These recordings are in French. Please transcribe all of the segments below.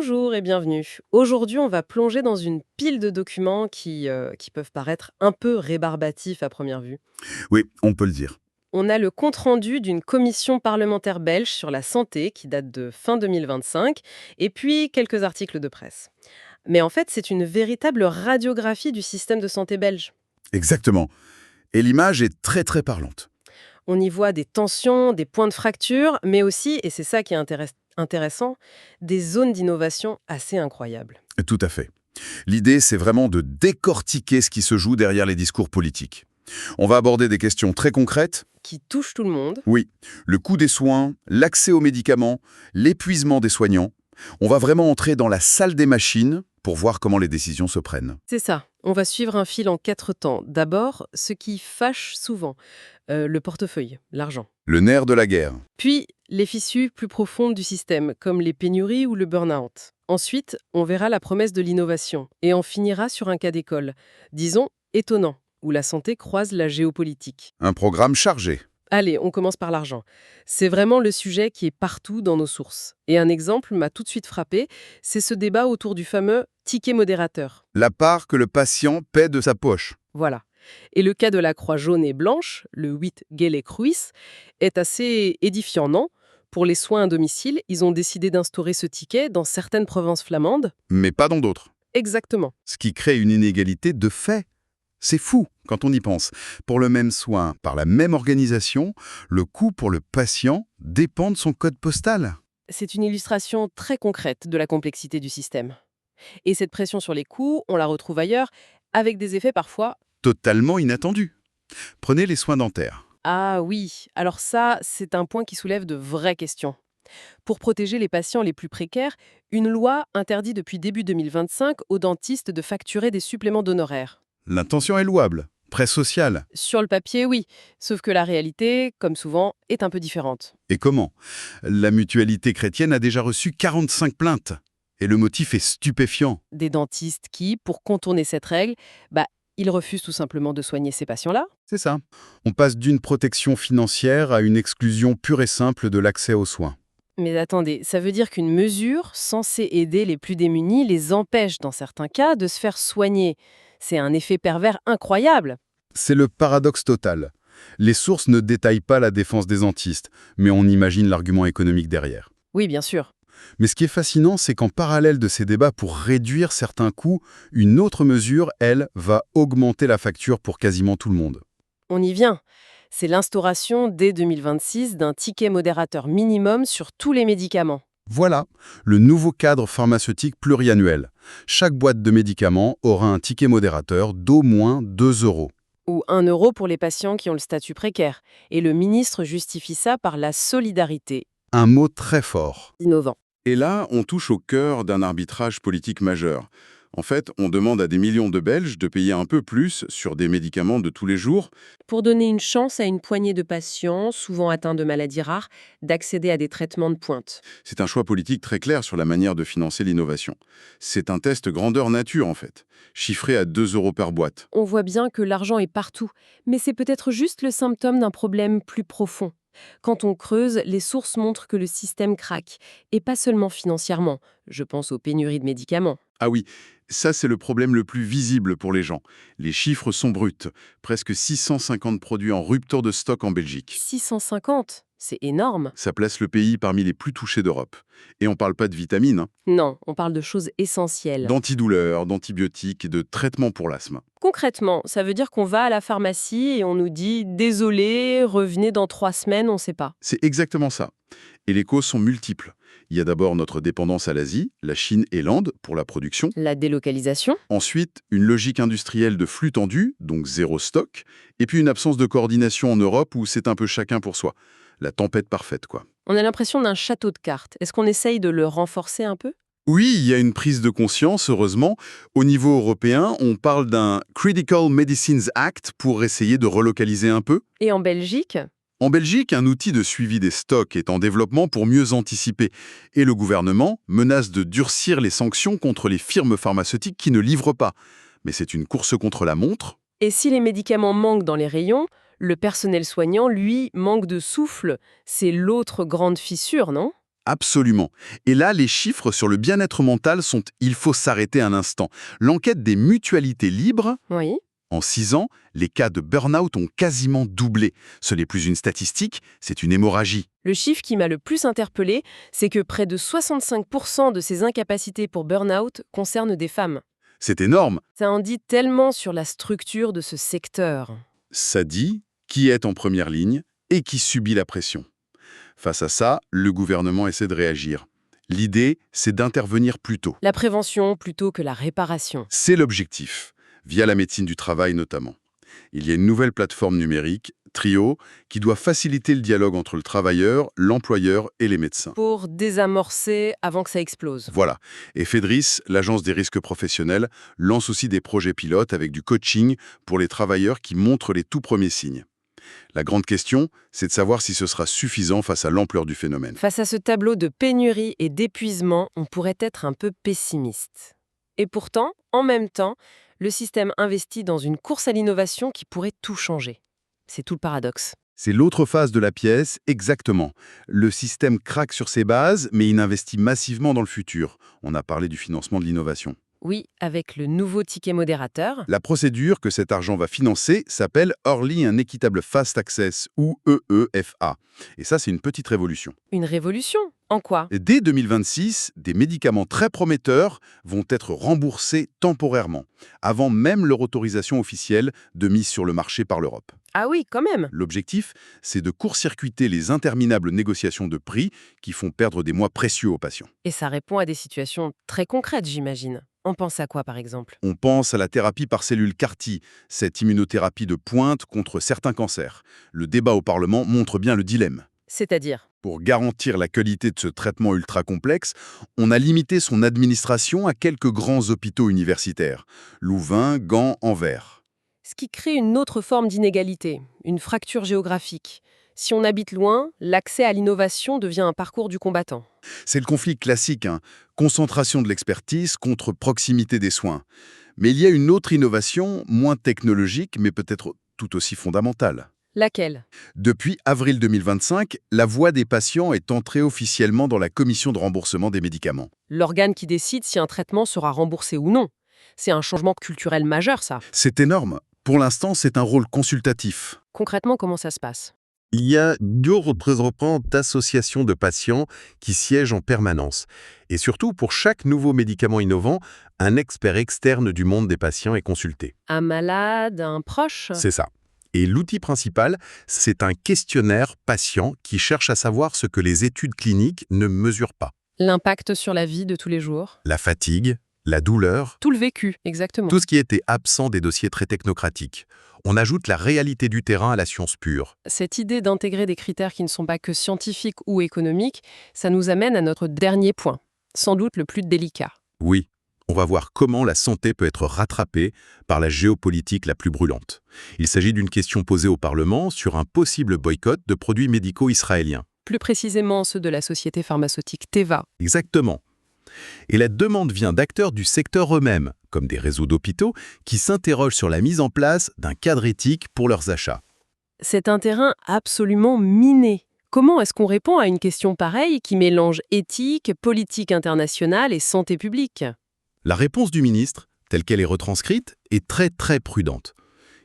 Bonjour et bienvenue. Aujourd'hui, on va plonger dans une pile de documents qui peuvent paraître un peu rébarbatifs à première vue. Oui, on peut le dire. On a le compte-rendu d'une commission parlementaire belge sur la santé qui date de fin 2025, et puis quelques articles de presse. Mais en fait, c'est une véritable radiographie du système de santé belge. Exactement. Et l'image est très très parlante. On y voit des tensions, des points de fracture, mais aussi, et c'est ça qui est intéressant, des zones d'innovation assez incroyables. Tout à fait. L'idée, c'est vraiment de décortiquer ce qui se joue derrière les discours politiques. On va aborder des questions très concrètes. Qui touchent tout le monde. Oui, le coût des soins, l'accès aux médicaments, l'épuisement des soignants. On va vraiment entrer dans la salle des machines pour voir comment les décisions se prennent. C'est ça. On va suivre un fil en 4 temps. D'abord, ce qui fâche souvent, le portefeuille, l'argent. Le nerf de la guerre. Puis, les fissures plus profondes du système, comme les pénuries ou le burn-out. Ensuite, on verra la promesse de l'innovation. Et on finira sur un cas d'école, disons étonnant, où la santé croise la géopolitique. Un programme chargé. Allez, on commence par l'argent. C'est vraiment le sujet qui est partout dans nos sources. Et un exemple m'a tout de suite frappé, c'est ce débat autour du fameux ticket modérateur. La part que le patient paie de sa poche. Voilà. Et le cas de la croix jaune et blanche, le 8 Gele-Cruis, est assez édifiant, non? Pour les soins à domicile, ils ont décidé d'instaurer ce ticket dans certaines provinces flamandes. Mais pas dans d'autres. Exactement. Ce qui crée une inégalité de fait. C'est fou quand on y pense. Pour le même soin, par la même organisation, le coût pour le patient dépend de son code postal. C'est une illustration très concrète de la complexité du système. Et cette pression sur les coûts, on la retrouve ailleurs, avec des effets parfois. Totalement inattendu. Prenez les soins dentaires. Ah oui, alors ça, c'est un point qui soulève de vraies questions. Pour protéger les patients les plus précaires, une loi interdit depuis début 2025 aux dentistes de facturer des suppléments d'honoraires. L'intention est louable. Presse sociale. Sur le papier, oui, sauf que la réalité, comme souvent, est un peu différente. Et comment? La mutualité chrétienne a déjà reçu 45 plaintes. Et le motif est stupéfiant. Des dentistes qui, pour contourner cette règle, ils refusent tout simplement de soigner ces patients-là. C'est ça. On passe d'une protection financière à une exclusion pure et simple de l'accès aux soins. Mais attendez, ça veut dire qu'une mesure censée aider les plus démunis les empêche, dans certains cas, de se faire soigner. C'est un effet pervers incroyable. C'est le paradoxe total. Les sources ne détaillent pas la défense des dentistes, mais on imagine l'argument économique derrière. Oui, bien sûr. Mais ce qui est fascinant, c'est qu'en parallèle de ces débats pour réduire certains coûts, une autre mesure, elle, va augmenter la facture pour quasiment tout le monde. On y vient. C'est l'instauration, dès 2026, d'un ticket modérateur minimum sur tous les médicaments. Voilà, le nouveau cadre pharmaceutique pluriannuel. Chaque boîte de médicaments aura un ticket modérateur d'au moins 2 €. Ou 1 € pour les patients qui ont le statut précaire. Et le ministre justifie ça par la solidarité. Un mot très fort. Innovant. Et là, on touche au cœur d'un arbitrage politique majeur. En fait, on demande à des millions de Belges de payer un peu plus sur des médicaments de tous les jours. Pour donner une chance à une poignée de patients, souvent atteints de maladies rares, d'accéder à des traitements de pointe. C'est un choix politique très clair sur la manière de financer l'innovation. C'est un test grandeur nature, en fait, chiffré à 2 € par boîte. On voit bien que l'argent est partout, mais c'est peut-être juste le symptôme d'un problème plus profond. Quand on creuse, les sources montrent que le système craque, et pas seulement financièrement. Je pense aux pénuries de médicaments. Ah oui, ça c'est le problème le plus visible pour les gens. Les chiffres sont bruts. Presque 650 produits en rupture de stock en Belgique. 650, c'est énorme. Ça place le pays parmi les plus touchés d'Europe. Et on parle pas de vitamines, hein. Non, on parle de choses essentielles. D'antidouleurs, d'antibiotiques et de traitements pour l'asthme. Concrètement, ça veut dire qu'on va à la pharmacie et on nous dit « Désolé, revenez dans 3 semaines, on ne sait pas ». C'est exactement ça. Et les causes sont multiples. Il y a d'abord notre dépendance à l'Asie, la Chine et l'Inde pour la production. La délocalisation. Ensuite, une logique industrielle de flux tendu, donc zéro stock. Et puis une absence de coordination en Europe où c'est un peu chacun pour soi. La tempête parfaite, quoi. On a l'impression d'un château de cartes. Est-ce qu'on essaye de le renforcer un peu? Oui, il y a une prise de conscience, heureusement. Au niveau européen, on parle d'un Critical Medicines Act pour essayer de relocaliser un peu. Et en Belgique? En Belgique, un outil de suivi des stocks est en développement pour mieux anticiper. Et le gouvernement menace de durcir les sanctions contre les firmes pharmaceutiques qui ne livrent pas. Mais c'est une course contre la montre. Et si les médicaments manquent dans les rayons, le personnel soignant, lui, manque de souffle. C'est l'autre grande fissure, non? Absolument. Et là, les chiffres sur le bien-être mental sont « il faut s'arrêter un instant ». L'enquête des mutualités libres, Oui. en 6 ans, les cas de burn-out ont quasiment doublé. Ce n'est plus une statistique, c'est une hémorragie. Le chiffre qui m'a le plus interpellé, c'est que près de 65% de ces incapacités pour burn-out concernent des femmes. C'est énorme. Ça en dit tellement sur la structure de ce secteur. Ça dit qui est en première ligne et qui subit la pression. Face à ça, le gouvernement essaie de réagir. L'idée, c'est d'intervenir plus tôt. La prévention plutôt que la réparation. C'est l'objectif, via la médecine du travail notamment. Il y a une nouvelle plateforme numérique, Trio, qui doit faciliter le dialogue entre le travailleur, l'employeur et les médecins. Pour désamorcer avant que ça explose. Voilà. Et FEDRIS, l'agence des risques professionnels, lance aussi des projets pilotes avec du coaching pour les travailleurs qui montrent les tout premiers signes. La grande question, c'est de savoir si ce sera suffisant face à l'ampleur du phénomène. Face à ce tableau de pénurie et d'épuisement, on pourrait être un peu pessimiste. Et pourtant, en même temps, le système investit dans une course à l'innovation qui pourrait tout changer. C'est tout le paradoxe. C'est l'autre phase de la pièce, exactement. Le système craque sur ses bases, mais il investit massivement dans le futur. On a parlé du financement de l'innovation. Oui, avec le nouveau ticket modérateur. La procédure que cet argent va financer s'appelle Early and Equitable Fast Access, ou EEFA. Et ça, c'est une petite révolution. Une révolution? En quoi? Et dès 2026, des médicaments très prometteurs vont être remboursés temporairement, avant même leur autorisation officielle de mise sur le marché par l'Europe. Ah oui, quand même. L'objectif, c'est de court-circuiter les interminables négociations de prix qui font perdre des mois précieux aux patients. Et ça répond à des situations très concrètes, j'imagine. On pense à quoi, par exemple? On pense à la thérapie par cellule CAR-T, cette immunothérapie de pointe contre certains cancers. Le débat au Parlement montre bien le dilemme. C'est-à-dire? Pour garantir la qualité de ce traitement ultra complexe, on a limité son administration à quelques grands hôpitaux universitaires, Louvain, Gand, Anvers. Ce qui crée une autre forme d'inégalité, une fracture géographique. Si on habite loin, l'accès à l'innovation devient un parcours du combattant. C'est le conflit classique, hein. Concentration de l'expertise contre proximité des soins. Mais il y a une autre innovation, moins technologique, mais peut-être tout aussi fondamentale. Laquelle? Depuis avril 2025, la voix des patients est entrée officiellement dans la commission de remboursement des médicaments. L'organe qui décide si un traitement sera remboursé ou non. C'est un changement culturel majeur, ça. C'est énorme. Pour l'instant, c'est un rôle consultatif. Concrètement, comment ça se passe? Il y a 2 représentants d'associations de patients qui siègent en permanence. Et surtout, pour chaque nouveau médicament innovant, un expert externe du monde des patients est consulté. Un malade, un proche? C'est ça. Et l'outil principal, c'est un questionnaire patient qui cherche à savoir ce que les études cliniques ne mesurent pas. L'impact sur la vie de tous les jours? La fatigue, la douleur, Tout le vécu, exactement. tout ce qui était absent des dossiers très technocratiques. On ajoute la réalité du terrain à la science pure. Cette idée d'intégrer des critères qui ne sont pas que scientifiques ou économiques, ça nous amène à notre dernier point, sans doute le plus délicat. Oui, on va voir comment la santé peut être rattrapée par la géopolitique la plus brûlante. Il s'agit d'une question posée au Parlement sur un possible boycott de produits médicaux israéliens. Plus précisément ceux de la société pharmaceutique Teva. Exactement. Et la demande vient d'acteurs du secteur eux-mêmes, comme des réseaux d'hôpitaux, qui s'interrogent sur la mise en place d'un cadre éthique pour leurs achats. C'est un terrain absolument miné. Comment est-ce qu'on répond à une question pareille qui mélange éthique, politique internationale et santé publique? La réponse du ministre, telle qu'elle est retranscrite, est très prudente.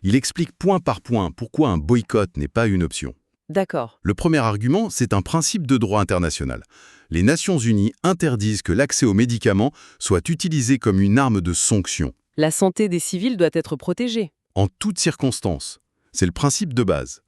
Il explique point par point pourquoi un boycott n'est pas une option. D'accord. Le premier argument, c'est un principe de droit international. Les Nations Unies interdisent que l'accès aux médicaments soit utilisé comme une arme de sanction, La santé des civils doit être protégée. en toutes circonstances. C'est le principe de base.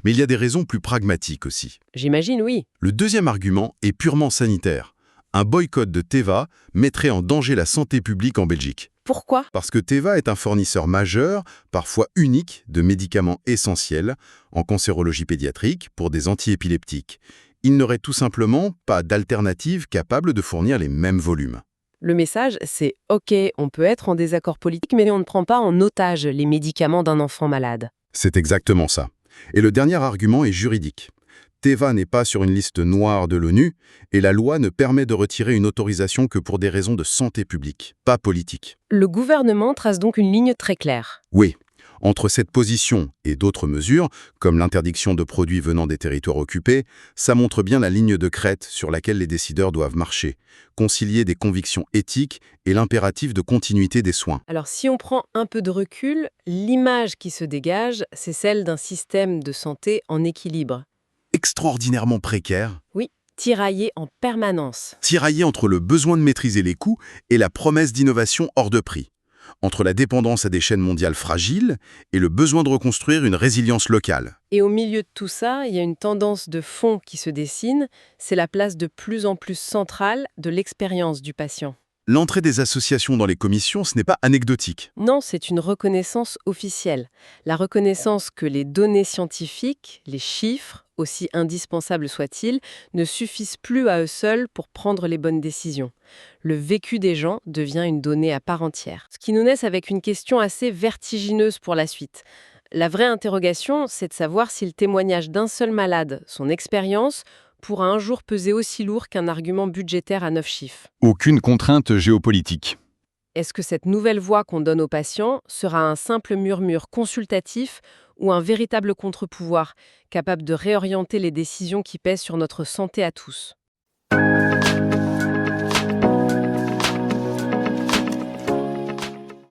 Mais il y a des raisons plus pragmatiques aussi. J'imagine, oui. Le deuxième argument est purement sanitaire. Un boycott de Teva mettrait en danger la santé publique en Belgique. Pourquoi? Parce que Teva est un fournisseur majeur, parfois unique, de médicaments essentiels en cancérologie pédiatrique pour des antiépileptiques. Il n'aurait tout simplement pas d'alternative capable de fournir les mêmes volumes. Le message, c'est « Ok, on peut être en désaccord politique, mais on ne prend pas en otage les médicaments d'un enfant malade. C'est exactement ça. Et le dernier argument est juridique. Teva n'est pas sur une liste noire de l'ONU et la loi ne permet de retirer une autorisation que pour des raisons de santé publique, pas politique. » Le gouvernement trace donc une ligne très claire. Oui, Entre cette position et d'autres mesures, comme l'interdiction de produits venant des territoires occupés, ça montre bien la ligne de crête sur laquelle les décideurs doivent marcher, concilier des convictions éthiques et l'impératif de continuité des soins. Alors si on prend un peu de recul, l'image qui se dégage, c'est celle d'un système de santé en équilibre. Extraordinairement précaire, Oui, tiraillé en permanence. tiraillé entre le besoin de maîtriser les coûts et la promesse d'innovation hors de prix, entre la dépendance à des chaînes mondiales fragiles et le besoin de reconstruire une résilience locale. Et au milieu de tout ça, il y a une tendance de fond qui se dessine, c'est la place de plus en plus centrale de l'expérience du patient. L'entrée des associations dans les commissions, ce n'est pas anecdotique. Non, c'est une reconnaissance officielle. La reconnaissance que les données scientifiques, les chiffres, aussi indispensables soient-ils, ne suffisent plus à eux seuls pour prendre les bonnes décisions. Le vécu des gens devient une donnée à part entière. Ce qui nous laisse avec une question assez vertigineuse pour la suite. La vraie interrogation, c'est de savoir si le témoignage d'un seul malade, son expérience, pourra un jour peser aussi lourd qu'un argument budgétaire à 9 chiffres. Aucune contrainte géopolitique. Est-ce que cette nouvelle voix qu'on donne aux patients sera un simple murmure consultatif ou un véritable contre-pouvoir capable de réorienter les décisions qui pèsent sur notre santé à tous ?